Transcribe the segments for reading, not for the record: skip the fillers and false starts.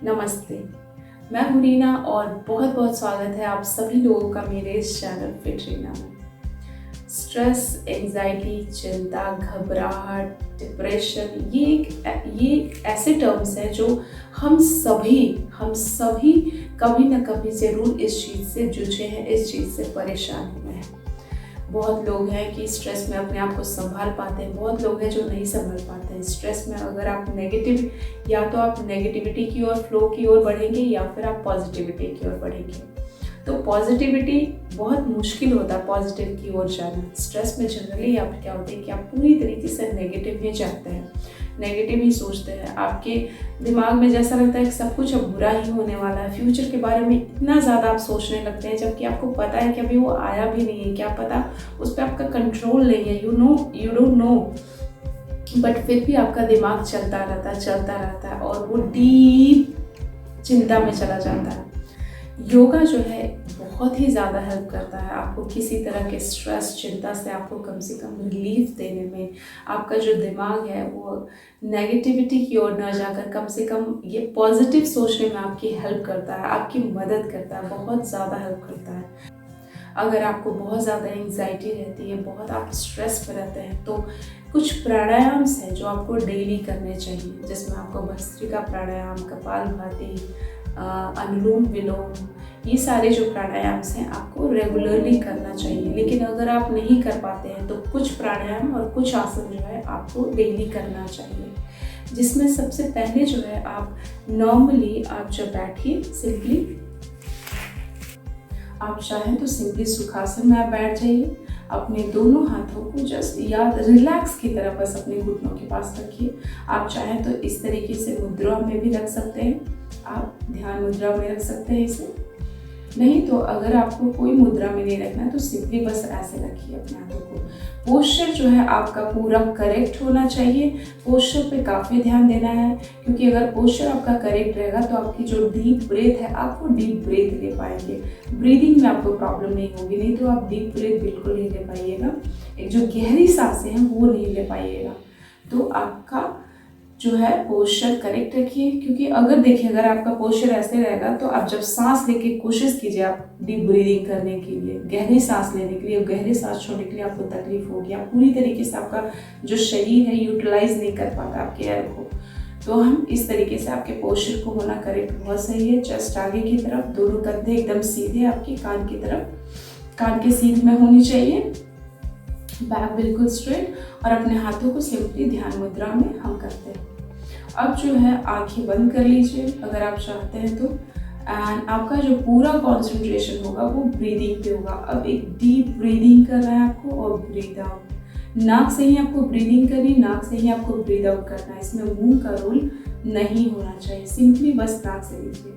नमस्ते, मैं हूँ रीना और बहुत बहुत स्वागत है आप सभी लोगों का मेरे इस चैनल फिट रीना में। स्ट्रेस, एंजाइटी, चिंता, घबराहट, डिप्रेशन ये एक ऐसे टर्म्स हैं जो हम सभी कभी ना कभी ज़रूर इस चीज़ से जूझे हैं, इस चीज़ से परेशान हुए हैं। बहुत लोग हैं कि स्ट्रेस में अपने आप को संभाल पाते हैं, बहुत लोग हैं जो नहीं संभाल पाते हैं। स्ट्रेस में अगर आप या तो आप नेगेटिविटी की ओर, फ्लो की ओर बढ़ेंगे या फिर आप पॉजिटिविटी की ओर बढ़ेंगे। तो पॉजिटिविटी बहुत मुश्किल होता है, पॉजिटिव की ओर जाना। स्ट्रेस में जनरली आप क्या होते हैं कि आप पूरी तरीके से नेगेटिव में जाते हैं, नेगेटिव ही सोचते हैं। आपके दिमाग में जैसा लगता है कि सब कुछ अब बुरा ही होने वाला है। फ्यूचर के बारे में इतना ज़्यादा आप सोचने लगते हैं जबकि आपको पता है कि अभी वो आया भी नहीं है, क्या पता उस पर आपका कंट्रोल नहीं है। यू डोंट नो, बट फिर भी आपका दिमाग चलता रहता है और वो डीप चिंता में चला जाता है। योगा जो है बहुत ही ज़्यादा हेल्प करता है आपको किसी तरह के स्ट्रेस, चिंता से आपको कम से कम रिलीफ देने में। आपका जो दिमाग है वो नेगेटिविटी की ओर न जाकर कम से कम ये पॉजिटिव सोचने में आपकी हेल्प करता है, आपकी मदद करता है, बहुत ज़्यादा हेल्प करता है। अगर आपको बहुत ज़्यादा एंजाइटी रहती है, बहुत आप स्ट्रेस में रहते हैं, तो कुछ प्राणायाम्स हैं जो आपको डेली करने चाहिए, जिसमें आपको भस्त्रिका प्राणायाम, कपालभाति, अनुलोम विलोम, ये सारे जो प्राणायाम्स हैं आपको रेगुलरली करना चाहिए। लेकिन अगर आप नहीं कर पाते हैं तो कुछ प्राणायाम और कुछ आसन जो है आपको डेली करना चाहिए, जिसमें सबसे पहले जो है आप नॉर्मली आप जब बैठिए, सिंपली आप चाहें तो सिंपली सुखासन में आप बैठ जाइए। अपने दोनों हाथों को जस्ट या रिलैक्स की तरह बस अपने घुटनों के पास रखिए। आप चाहें तो इस तरीके से मुद्रा में भी रख सकते हैं, आप ध्यान मुद्रा में रख सकते हैं इसे। नहीं तो अगर आपको कोई मुद्रा में नहीं रखना है तो सिंपली बस ऐसे रखिए अपने हाथों को। पोस्चर जो है आपका पूरा करेक्ट होना चाहिए। पोस्चर पे काफ़ी ध्यान देना है, क्योंकि अगर पोस्चर आपका करेक्ट रहेगा तो आपकी जो डीप ब्रेथ है आप वो डीप ब्रेथ ले पाएंगे। ब्रीदिंग में आपको प्रॉब्लम नहीं होगी, नहीं तो आप डीप ब्रेथ बिल्कुल नहीं ले पाइएगा। एक जो गहरी सांसें हैं वो नहीं ले पाइएगा। तो आपका जो है पोस्चर करेक्ट रखिए, क्योंकि अगर देखिए अगर आपका पोस्चर ऐसे रहेगा तो आप जब सांस लेके कोशिश कीजिए आप डीप ब्रीदिंग करने के लिए, गहरी सांस लेने के लिए, गहरी सांस छोड़ने के लिए आपको तकलीफ होगी। आप पूरी तरीके से आपका जो शरीर है यूटिलाइज नहीं कर पाता आपके एयर को। तो हम इस तरीके से आपके पोस्चर को होना करेक्ट बहुत सही है। चेस्ट आगे की तरफ, दोनों कंधे एकदम सीधे आपकी कान की तरफ, कान के सीध में होनी चाहिए, बैक बिल्कुल स्ट्रेट, और अपने हाथों को सिंपली ध्यान मुद्रा में हम करते हैं। अब जो है आंखें बंद कर लीजिए अगर आप चाहते हैं तो, एंड आपका जो पूरा कंसंट्रेशन होगा वो ब्रीदिंग पे होगा। अब एक डीप ब्रीदिंग कर रहा है आपको और ब्रीद आउट। नाक से ही आपको ब्रीदिंग करनी, नाक से ही आपको ब्रीद आउट करना है। इसमें मुंह का रोल नहीं होना चाहिए, सिंपली बस नाक से लीजिए।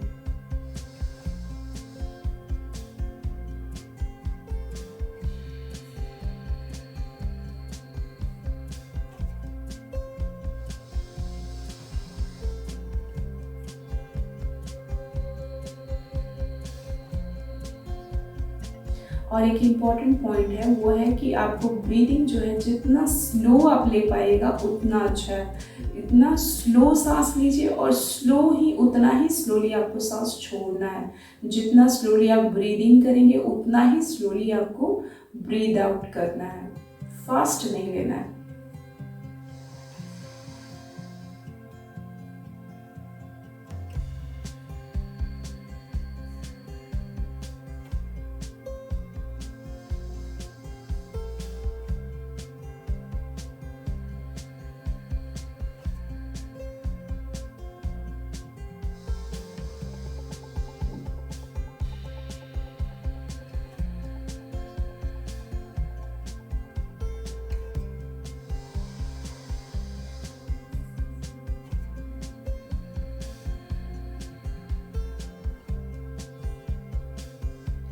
और एक इम्पॉर्टेंट पॉइंट है वो है कि आपको ब्रीदिंग जो है जितना स्लो आप ले पाएगा उतना अच्छा है। इतना स्लो सांस लीजिए और उतना ही स्लोली आपको सांस छोड़ना है। जितना स्लोली आप ब्रीदिंग करेंगे उतना ही स्लोली आपको ब्रीद आउट करना है, फास्ट नहीं लेना है।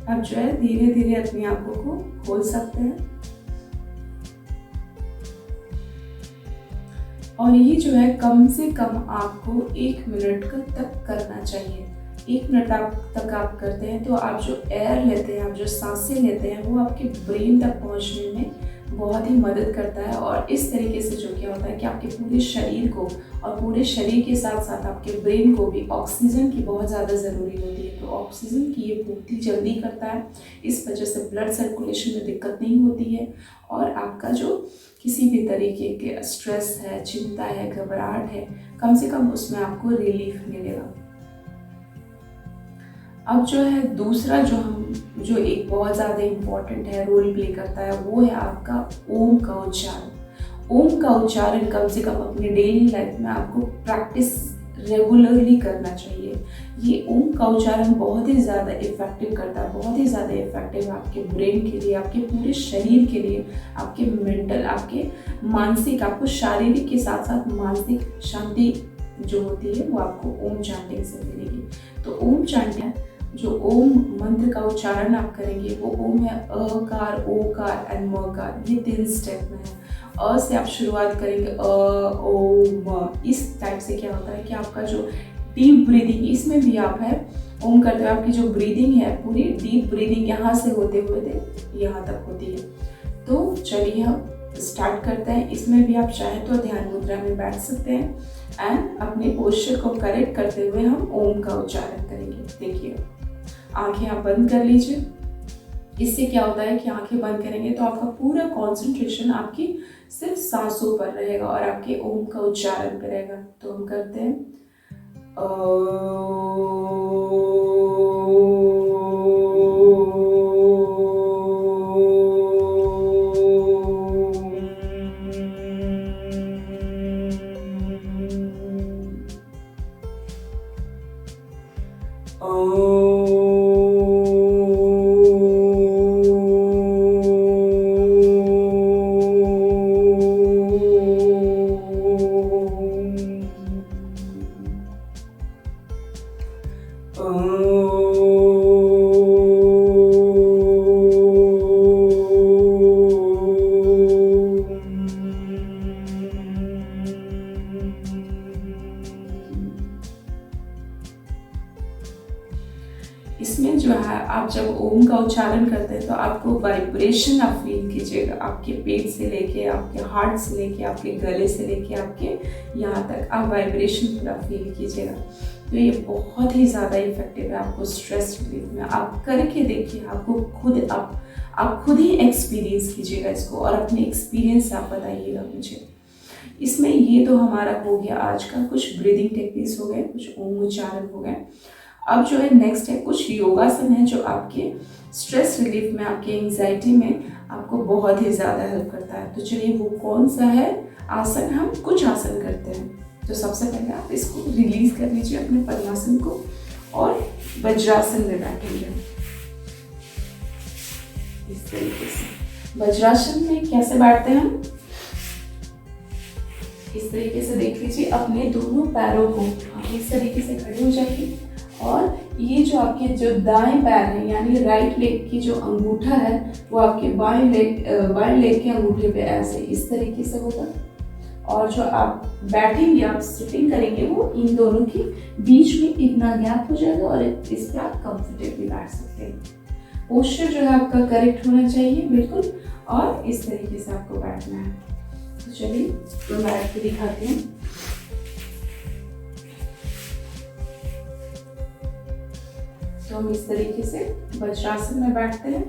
आप जो है धीरे धीरे अपनी आंखों को खोल सकते हैं। और ये जो है कम से कम आपको 1 मिनट तक करना चाहिए। 1 मिनट तक आप करते हैं तो आप जो एयर लेते हैं, आप जो सांसें लेते हैं वो आपके ब्रेन तक पहुंचने में बहुत ही मदद करता है। और इस तरीके से जो क्या होता है कि आपके पूरे शरीर को और पूरे शरीर के साथ साथ आपके ब्रेन को भी ऑक्सीजन की बहुत ज़्यादा ज़रूरी होती है। तो ऑक्सीजन की ये पूर्ति जल्दी करता है, इस वजह से ब्लड सर्कुलेशन में दिक्कत नहीं होती है और आपका जो किसी भी तरीके के स्ट्रेस है, चिंता है, घबराहट है, कम से कम उसमें आपको रिलीफ मिलेगा। अब जो है दूसरा जो एक बहुत ज़्यादा इम्पॉर्टेंट है, रोल प्ले करता है, वो है आपका ओम का उच्चारण। ओम का उच्चारण कम से कम अपने डेली लाइफ में आपको प्रैक्टिस रेगुलरली करना चाहिए। ये ओम का उच्चारण बहुत ही ज़्यादा इफेक्टिव करता है, बहुत ही ज़्यादा इफेक्टिव है आपके ब्रेन के लिए, आपके पूरे शरीर के लिए, आपके मेंटल, आपके मानसिक, आपको शारीरिक के साथ साथ मानसिक शांति जो होती है वो आपको ओम चैंटिंग से मिलेगी। तो ओम चैंटिंग, जो ओम मंत्र का उच्चारण आप करेंगे वो ओम है अकार, ओकार एंड मकार, ये 3 स्टेप में है। अ से आप शुरुआत करेंगे, अ ओ म। इस टाइप से क्या होता है कि आपका जो डीप ब्रीदिंग, इसमें भी आप है ओम करते हुए आपकी जो ब्रीदिंग है, पूरी डीप ब्रीदिंग यहाँ से होते हुए यहाँ तक होती है। तो चलिए हम स्टार्ट करते हैं। इसमें भी आप चाहें तो ध्यान मुद्रा में बैठ सकते हैं एंड अपने पोस्चर को करेक्ट करते हुए हम ओम का उच्चारण करेंगे। देखिए, आंखें आप बंद कर लीजिए। इससे क्या होता है कि आंखें बंद करेंगे तो आपका पूरा कंसंट्रेशन आपकी सिर्फ सांसों पर रहेगा और आपके ओम का उच्चारण पर रहेगा। तो हम करते हैं इसमें जो है आप जब ओम का उच्चारण करते हैं तो आपको वाइब्रेशन आप फील कीजिएगा, आपके पेट से लेके आपके हार्ट से लेके आपके गले से लेके आपके यहाँ तक आप वाइब्रेशन पूरा फील कीजिएगा। तो ये बहुत ही ज़्यादा इफेक्टिव है आपको स्ट्रेस रिलीफ में। आप करके देखिए, आपको खुद आप खुद ही एक्सपीरियंस कीजिएगा इसको और अपने एक्सपीरियंस आप बताइएगा मुझे। इसमें ये तो हमारा हो गया आज का, कुछ ब्रीदिंग टेक्निक्स हो गए, कुछ ओम उच्चारण हो गए। अब जो है नेक्स्ट है कुछ योगासन है जो आपके स्ट्रेस रिलीफ में, आपके एंजाइटी में आपको बहुत ही ज़्यादा हेल्प करता है। तो चलिए वो कौन सा है आसन, हम कुछ आसन करते हैं। तो सबसे पहले आप इसको रिलीज कर लीजिए अपने पद्मासन को और वज्रासन में बैठेंगे। इस तरीके से वज्रासन में कैसे बैठते हैं हम, इस तरीके से देख लीजिए। अपने दोनों पैरों को आप इस तरीके से खड़े हो जाइए और ये जो आपके जो दाएं पैर है यानी राइट लेग की जो अंगूठा है वो आपके बाएं लेग के अंगूठे पे ऐसे इस तरीके से होगा। और जो आप बैठेंगे, आप सिटिंग करेंगे, वो इन दोनों के बीच में इतना गैप हो जाएगा और इस पर आप कंफर्टेबली बैठ सकते हैं। पोस्चर जो है आपका करेक्ट होना चाहिए बिल्कुल, और इस तरीके से आपको बैठना है। तो चलिए तो बैठ के दिखाते हैं। तो हम इस तरीके से वज्रासन में बैठते हैं।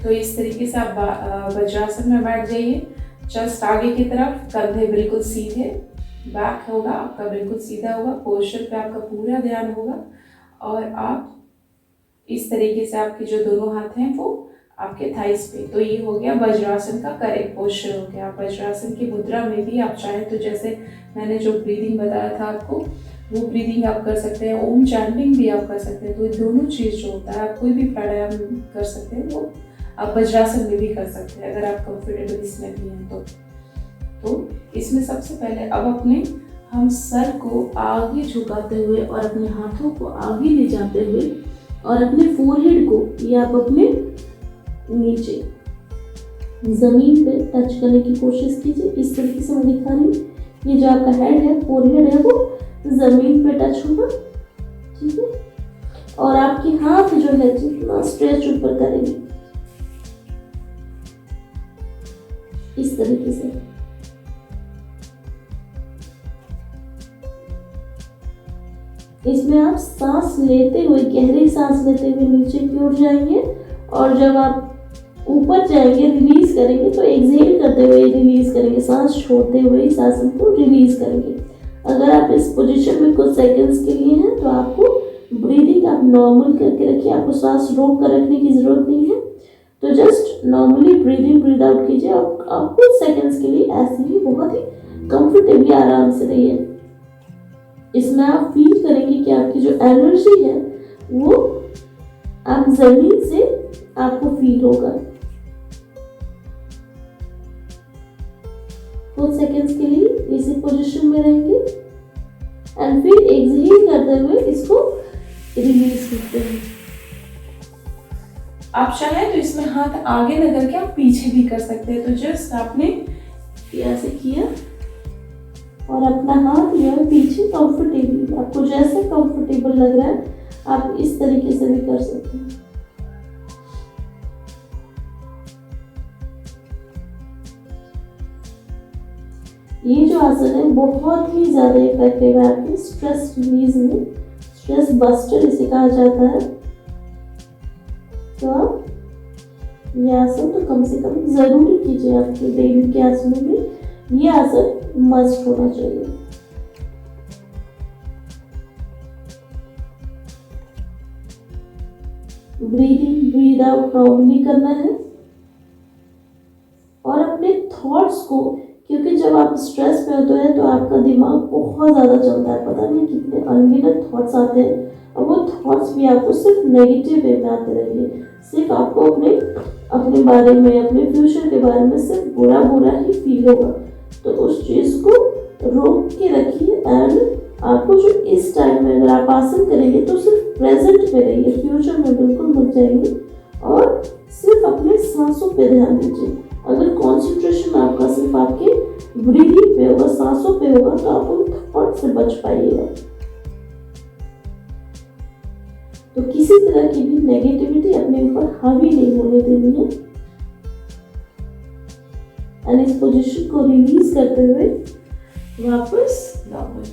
तो इस तरीके से आप वज्रासन में बैठ जाइए। चेस्ट आगे की तरफ, कंधे बिल्कुल सीधे, बैक होगा आपका बिल्कुल सीधा होगा, पोस्चर पे आपका पूरा ध्यान होगा और आप इस तरीके से आपके जो दोनों हाथ हैं वो आपके थाइस पे। तो ये हो गया वज्रासन का करेक्ट पोस्चर हो गया। वज्रासन की मुद्रा में भी आप चाहें तो जैसे मैंने जो ब्रीदिंग बताया था आपको, वो ब्रीदिंग आप कर सकते हैं, ओम चैंटिंग भी आप कर सकते हैं। तो ये दोनों चीज़ जो होता है, आप कोई भी प्राणायाम कर सकते हैं, वो आप वज्रासन में भी कर सकते हैं अगर आप कंफर्टेबल इसमें भी हैं तो इसमें सबसे पहले अब हम सर को आगे झुकाते हुए और अपने हाथों को आगे ले जाते हुए और अपने फोरहेड को या आप अपने नीचे जमीन पे टच करने की कोशिश कीजिए। इस तरीके से मैं दिखा रही हूँ, ये जो आपका हेड है, फोरहेड है, वो जमीन पे टच होगा, ठीक है। और आपके हाथ जो है जितना स्ट्रेच ऊपर करेंगे, इस तरीके से। इसमें आप सांस लेते हुए, गहरी सांस लेते हुए नीचे की ओर जाएंगे, और जब आप ऊपर जाएंगे रिलीज करेंगे तो एक्सहेल करते हुए रिलीज करेंगे, सांस छोड़ते हुए इस आसन को रिलीज करेंगे। अगर आप इस पोजीशन में कुछ सेकंड्स के लिए हैं तो आपको ब्रीदिंग आप नॉर्मल करके रखिए, आपको सांस रोक कर रखने की जरूरत नहीं है। तो just normally breathing breathe out कीजिए, आप कुछ सेकंड्स के लिए ऐसे ही बहुत ही कंफर्टेबली आराम से रहिए। इसमें आप फील करेंगे कि आपकी जो एनर्जी है वो आप जमीन से आपको फील होगा। कुछ सेकंड्स के लिए इसी पोजीशन में रहेंगे एंड फिर एक्सहेल करते हुए इसको रिलीज करते हैं। आप चाहें तो इसमें हाथ आगे न करके आप पीछे भी कर सकते हैं। तो जस्ट आपने ऐसे किया और अपना हाथ जो है पीछे कंफर्टेबली, आपको जैसे कंफर्टेबल लग रहा है आप इस तरीके से भी कर सकते हैं। ये जो आसन है बहुत ही ज्यादा इफेक्टिव है आपके स्ट्रेस रिलीज में, स्ट्रेस बस्टर इसे कहा जाता है। तो आप ये आसन तो कम से कम जरूरी कीजिए आपके डेली के आसनों में, ये आसन मस्ट होना चाहिए। ब्रीदिंग ब्रीद आउट नॉर्मली करना है और अपने थॉट्स को, क्योंकि जब आप स्ट्रेस में होते हैं तो आपका दिमाग बहुत ज़्यादा चलता है, पता नहीं कितने अनगिनत थॉट्स आते हैं, और वो थॉट्स भी आपको सिर्फ नेगेटिव वे में आते रहेंगे, सिर्फ आपको अपने बारे में, अपने फ्यूचर के बारे में सिर्फ बुरा बुरा ही फील होगा। तो उस चीज़ को रोक के रखिए एंड आपको जो इस टाइम में अगर आप आसन करेंगे तो सिर्फ प्रेजेंट में रहिए, फ्यूचर में बिल्कुल मत जाइए और सिर्फ अपने सांसों पे ध्यान दीजिए। अगर कंसंट्रेशन आपका सिर्फ आपके ब्रीदिंग पे होगा, सांसों पे होगा, तो आप उन थॉट से बच पाइएगा। तो किसी तरह की भी नेगेटिविटी अपने ऊपर हावी नहीं होने देनी है एंड इस पोजीशन को रिलीज करते हुए वापस नॉर्मल।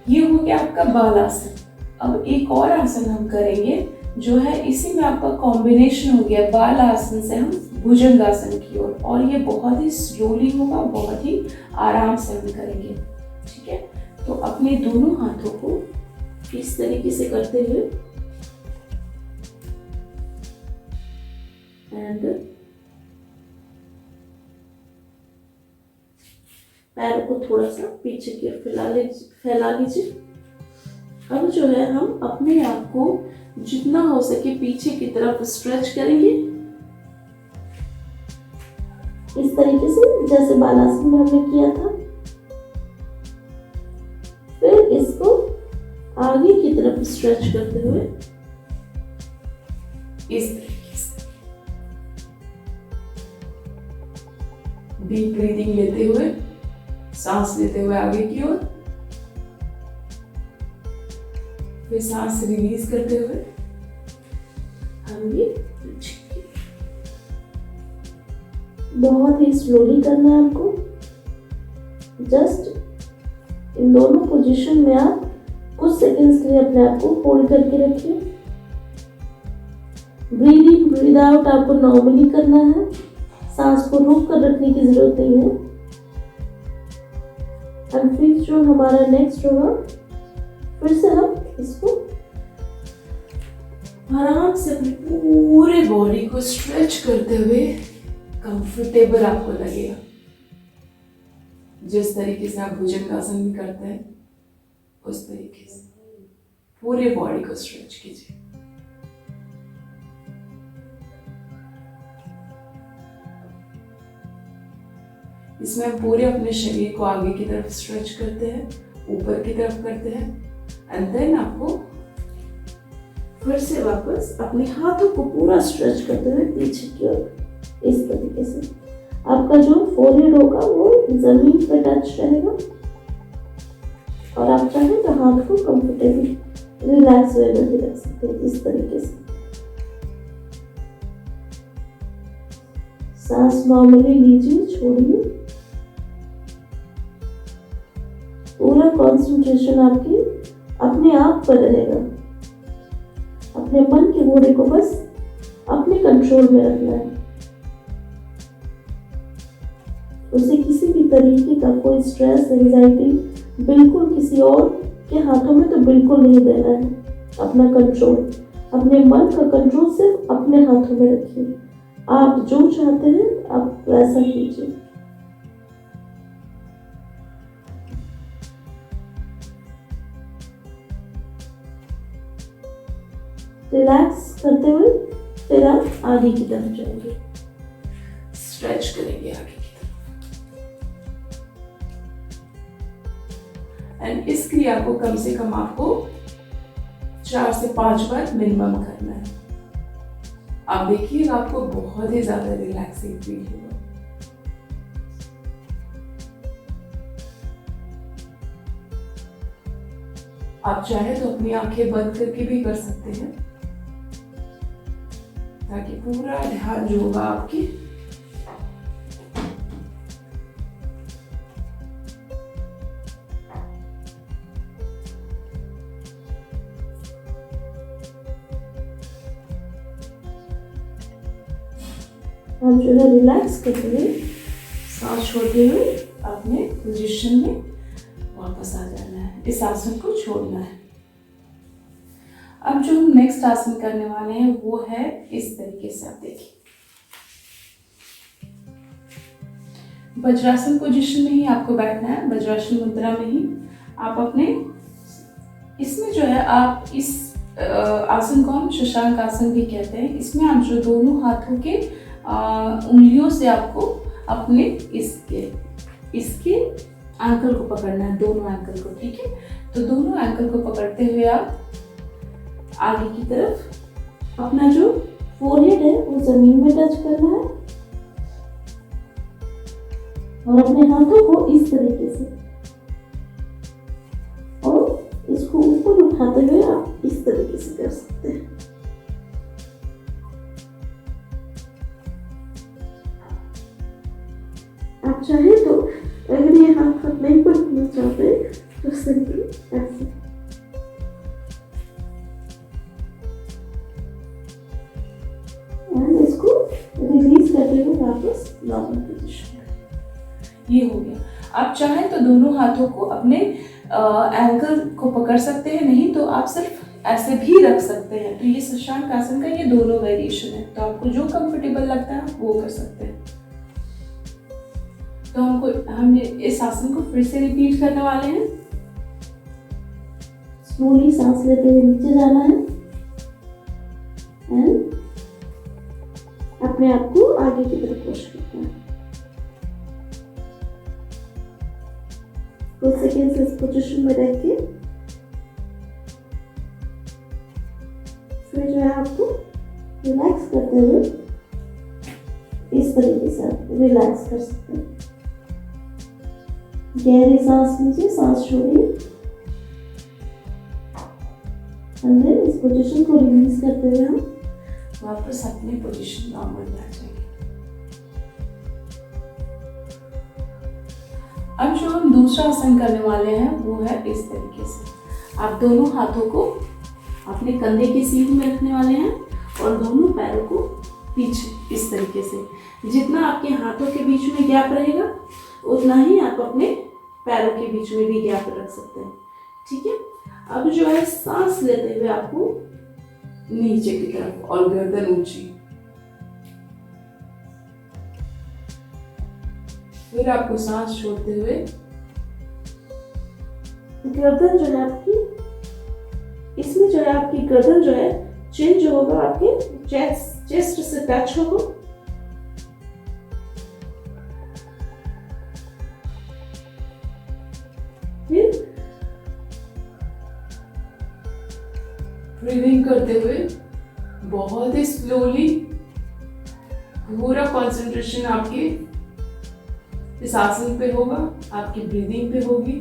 ये हो गया आपका बालासन। अब एक और आसन हम करेंगे जो है इसी में आपका कॉम्बिनेशन हो गया बालासन से हम भुजंगासन की ओर, और ये बहुत ही स्लोली होगा, बहुत ही आराम से हम करेंगे। ठीक है, तो अपने दोनों हाथों को इस तरीके से करते हुए एंड पैरों को थोड़ा सा पीछे की ओर फैला लीजिए। अब जो है हम अपने आप को जितना हो सके पीछे की तरफ स्ट्रेच करेंगे, इस तरीके से जैसे बालासन में हमने किया था। फिर इसको आगे की तरफ स्ट्रेच करते हुए इस तरीके से डीप ब्रीदिंग लेते हुए, सांस लेते हुए आगे की ओर, फिर सांस रिलीज करते हुए हम ये बहुत ही स्लोली करना है आपको। जस्ट इन दोनों पोजीशन में आप कुछ सेकंड्स के लिए अपने आप को होल्ड करके रखिए। ब्रीद इन ब्रीद आउट आपको नॉर्मली करना है, सांस को रोक कर रखने की जरूरत नहीं है। एंड फिर जो हमारा नेक्स्ट होगा, फिर से हम इसको आराम से अपने पूरे बॉडी को स्ट्रेच करते हुए कंफर्टेबल आपको लगेगा। जिस तरीके से आप भुजंगासन भी करते हैं उस तरीके से पूरे बॉडी को स्ट्रेच कीजिए। इसमें हम पूरे अपने शरीर को आगे की तरफ स्ट्रेच करते हैं, ऊपर की तरफ करते हैं एंड देन आपको फिर से वापस अपने हाथों को पूरा स्ट्रेच करते हुए पीछे की ओर इस तरीके से। आपका जो फोरहेड होगा वो जमीन पे टच रहेगा और आप चाहें तो हाथ को कंफर्टेबली रिलैक्स वे में भी रख सकते हैं इस तरीके से। सांस नॉर्मली लीजिए, छोड़िए। पूरा कंसंट्रेशन आपकी अपने आप पर रहेगा। अपने मन के घोड़े को बस अपने कंट्रोल में रखना है। उसे किसी भी तरीके का कोई स्ट्रेस, एंजाइटी बिल्कुल किसी और के हाथों में तो बिल्कुल नहीं देना है। अपना कंट्रोल, अपने मन का कंट्रोल सिर्फ अपने हाथों में रखिए। आप जो चाहते हैं आप वैसा कीजिए। रिलैक्स करते हुए फिर आप आगे की तरफ जाएंगे, स्ट्रेच करेंगे आगे की तरफ। एंड इस क्रिया को कम से कम आपको 4 से 5 बार मिनिमम करना है। आप देखिएगा आपको बहुत ही ज्यादा रिलैक्सिंग फील होगा। आप चाहे तो अपनी आंखें बंद करके भी कर सकते हैं, ताकि पूरा ध्यान जो होगा आपकी हम जो है रिलैक्स करते हुए सांस छोड़ते हुए अपने पोजीशन में वापस आ जाना है। इस आसन को छोड़ना है। अब जो हम नेक्स्ट आसन करने वाले हैं वो है इस तरीके से। आप देखिए, वज्रासन पोजीशन में ही आपको बैठना है। वज्रासन मुद्रा में ही आप अपने इसमें जो है आप इस आसन को हम शशांक आसन भी कहते हैं। इसमें आप जो दोनों हाथों के उंगलियों से आपको अपने इसके एंकल को पकड़ना है, दोनों एंकल को। ठीक है, तो दोनों एंकल को पकड़ते हुए आप आगे की तरफ अपना जो फोरहेड है वो जमीन में टच करना है और अपने हाथों को इस तरीके से और इसको ऊपर उठाते हुए आप इस तरीके से कर सकते हैं। आप चाहे तो अगर ये हाथ नहीं पकड़ना चाहते तो सिंपली ऐसे एंड इसको रिलीज करते हुए वापस नॉर्मल पोजीशन में। ये हो गया। आप चाहें तो दोनों हाथों को अपने एंकल को पकड़ सकते हैं, नहीं तो आप सिर्फ ऐसे भी रख सकते हैं। तो ये शशांक आसन का ये दोनों वेरिएशन है, तो आपको जो कंफर्टेबल लगता है वो कर सकते हैं। तो हम इस आसन को फिर से रिपीट करने वाले हैं। स्लोली सांस लेते हुए नीचे जाना है एंड अपने आप को आगे की तरफ पुश करना है। कुछ सेकेंड्स इस पोजीशन में रह के फिर जो है आपको रिलैक्स करते हुए इस तरीके से आप रिलैक्स कर सकते हैं। गहरी सांस लीजिए, सांस छोड़िए एंड देन इस पोजीशन को रिलीज करते हुए हम वापस अपनी पोजीशन नॉर्मल में आ जाएंगे। अब जो हम दूसरा आसन करने वाले हैं वो है इस तरीके से। आप दोनों हाथों को अपने कंधे की सीध में रखने वाले हैं और दोनों पैरों को पीछे इस तरीके से। जितना आपके हाथों के बीच में गैप रहेगा उतना ही आप अपने पैरों के बीच में भी गैप रख सकते हैं। ठीक है, अब जो है सांस लेते हुए आपको नीचे की तरफ और गर्दन ऊंची, फिर आपको सांस छोड़ते हुए गर्दन जो है आपकी, इसमें जो है आपकी गर्दन जो है चिन जो होगा आपके चेस्ट से टच होगा। फिर ब्रीदिंग करते हुए बहुत ही स्लोली पूरा कंसंट्रेशन आपके इस आसन पे होगा, आपकी ब्रीदिंग पे होगी,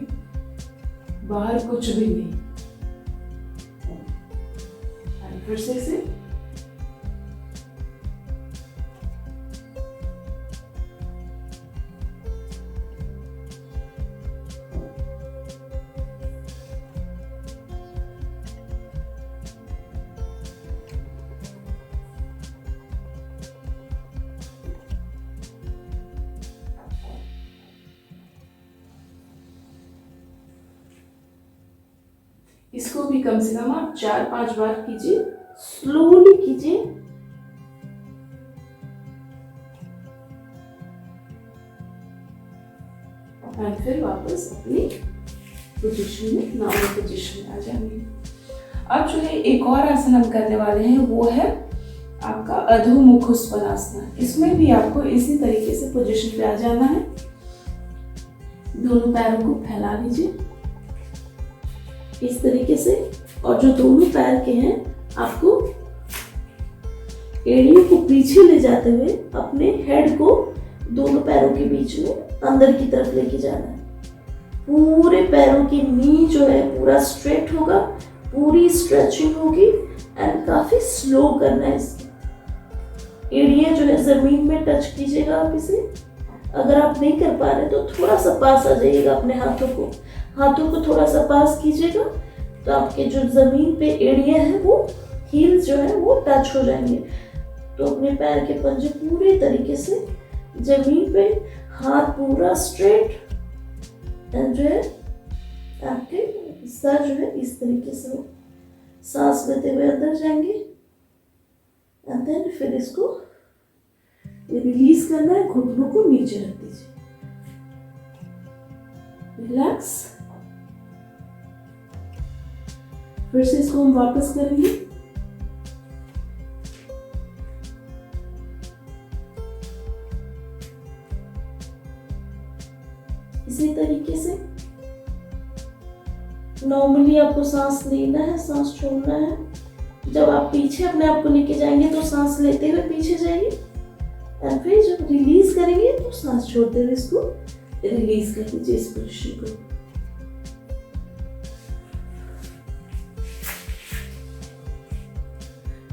बाहर कुछ भी नहीं। फिर से इसको भी कम से कम आप 4-5 बार कीजिए। स्लोली कीजिए। और फिर वापस अपनी पोजीशन में, नॉर्मल पोजीशन में आ जाएंगे। अब जो है एक और आसन हम करने वाले हैं, वो है आपका अधोमुख उत्पन्नासन। इसमें भी आपको इसी तरीके से पोजीशन पे आ जाना है। दोनों पैरों को फैला लीजिए इस तरीके से, और जो दोनों पैर के हैं आपको एड़ियों को पीछे ले जाते हुए अपने हेड को दोनों पैरों के बीच में अंदर की तरफ लेके जाना है। पूरे पैरों की नी जो है पूरा स्ट्रेट होगा, पूरी स्ट्रेचिंग होगी एंड काफी स्लो करना है इसको। एड़ियां जो है जमीन में टच कीजिएगा आप इसे। अगर आप नहीं कर पा रहे तो थोड़ा सा पास आ जाइएगा अपने हाथों को थोड़ा सा पास कीजिएगा, तो आपके जो जमीन पे एड़ियां हैं वो हील्स जो है वो टच हो जाएंगे। तो अपने पैर के पंजे पूरे तरीके से जमीन पे, हाथ पूरा स्ट्रेट एंड जो है आपके सर जो है इस तरीके से हो। सांस लेते हुए अंदर जाएंगे एंड देन फिर इसको रिलीज करना है। घुटनों को नीचे रख दीजिए, रिलैक्स। फिर से इसको हम वापस करेंगे। इसी तरीके से नॉर्मली आपको सांस लेना है, सांस छोड़ना है। जब आप पीछे अपने आप को लेके जाएंगे तो सांस लेते हुए पीछे जाइए, और फिर जब रिलीज करेंगे तो सांस छोड़ते हुए इसको रिलीज कर दीजिए इस पोजीशन को।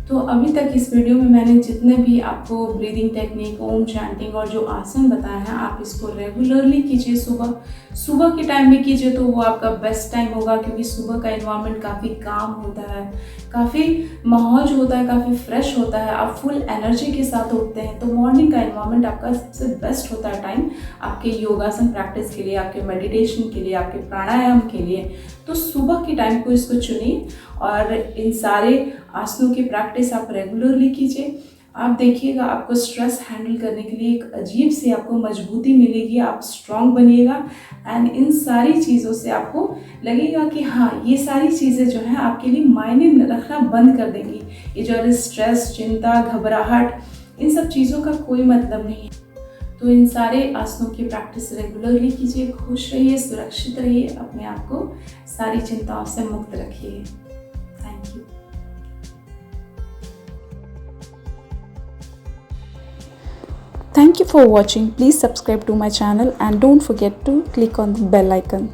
तो अभी तक इस वीडियो में मैंने जितने भी आपको ब्रीदिंग टेक्निक, ओम चैंटिंग और जो आसन बताया है, आप इसको रेगुलरली कीजिए। सुबह के टाइम में कीजिए तो वो आपका बेस्ट टाइम होगा, क्योंकि सुबह का एनवायरनमेंट काफ़ी काम होता है, काफ़ी माहौल जो होता है काफ़ी फ्रेश होता है, आप फुल एनर्जी के साथ उठते हैं। तो मॉर्निंग का एनवायरनमेंट आपका सबसे बेस्ट होता है टाइम आपके योगासन प्रैक्टिस के लिए, आपके मेडिटेशन के लिए, आपके प्राणायाम के लिए। तो सुबह के टाइम को इसको चुनिए और इन सारे आसनों की प्रैक्टिस आप रेगुलरली कीजिए। आप देखिएगा आपको स्ट्रेस हैंडल करने के लिए एक अजीब सी आपको मजबूती मिलेगी, आप स्ट्रांग बनिएगा एंड इन सारी चीज़ों से आपको लगेगा कि हाँ, ये सारी चीज़ें जो हैं आपके लिए मायने रखना बंद कर देंगी। ये जो स्ट्रेस, चिंता, घबराहट, इन सब चीज़ों का कोई मतलब नहीं है। तो इन सारे आसनों की प्रैक्टिस रेगुलरली कीजिए। खुश रहिए, सुरक्षित रहिए, अपने आप को सारी चिंताओं से मुक्त रखिए। Thank you. Thank you for watching. Please subscribe to my channel and don't forget to click on the bell icon.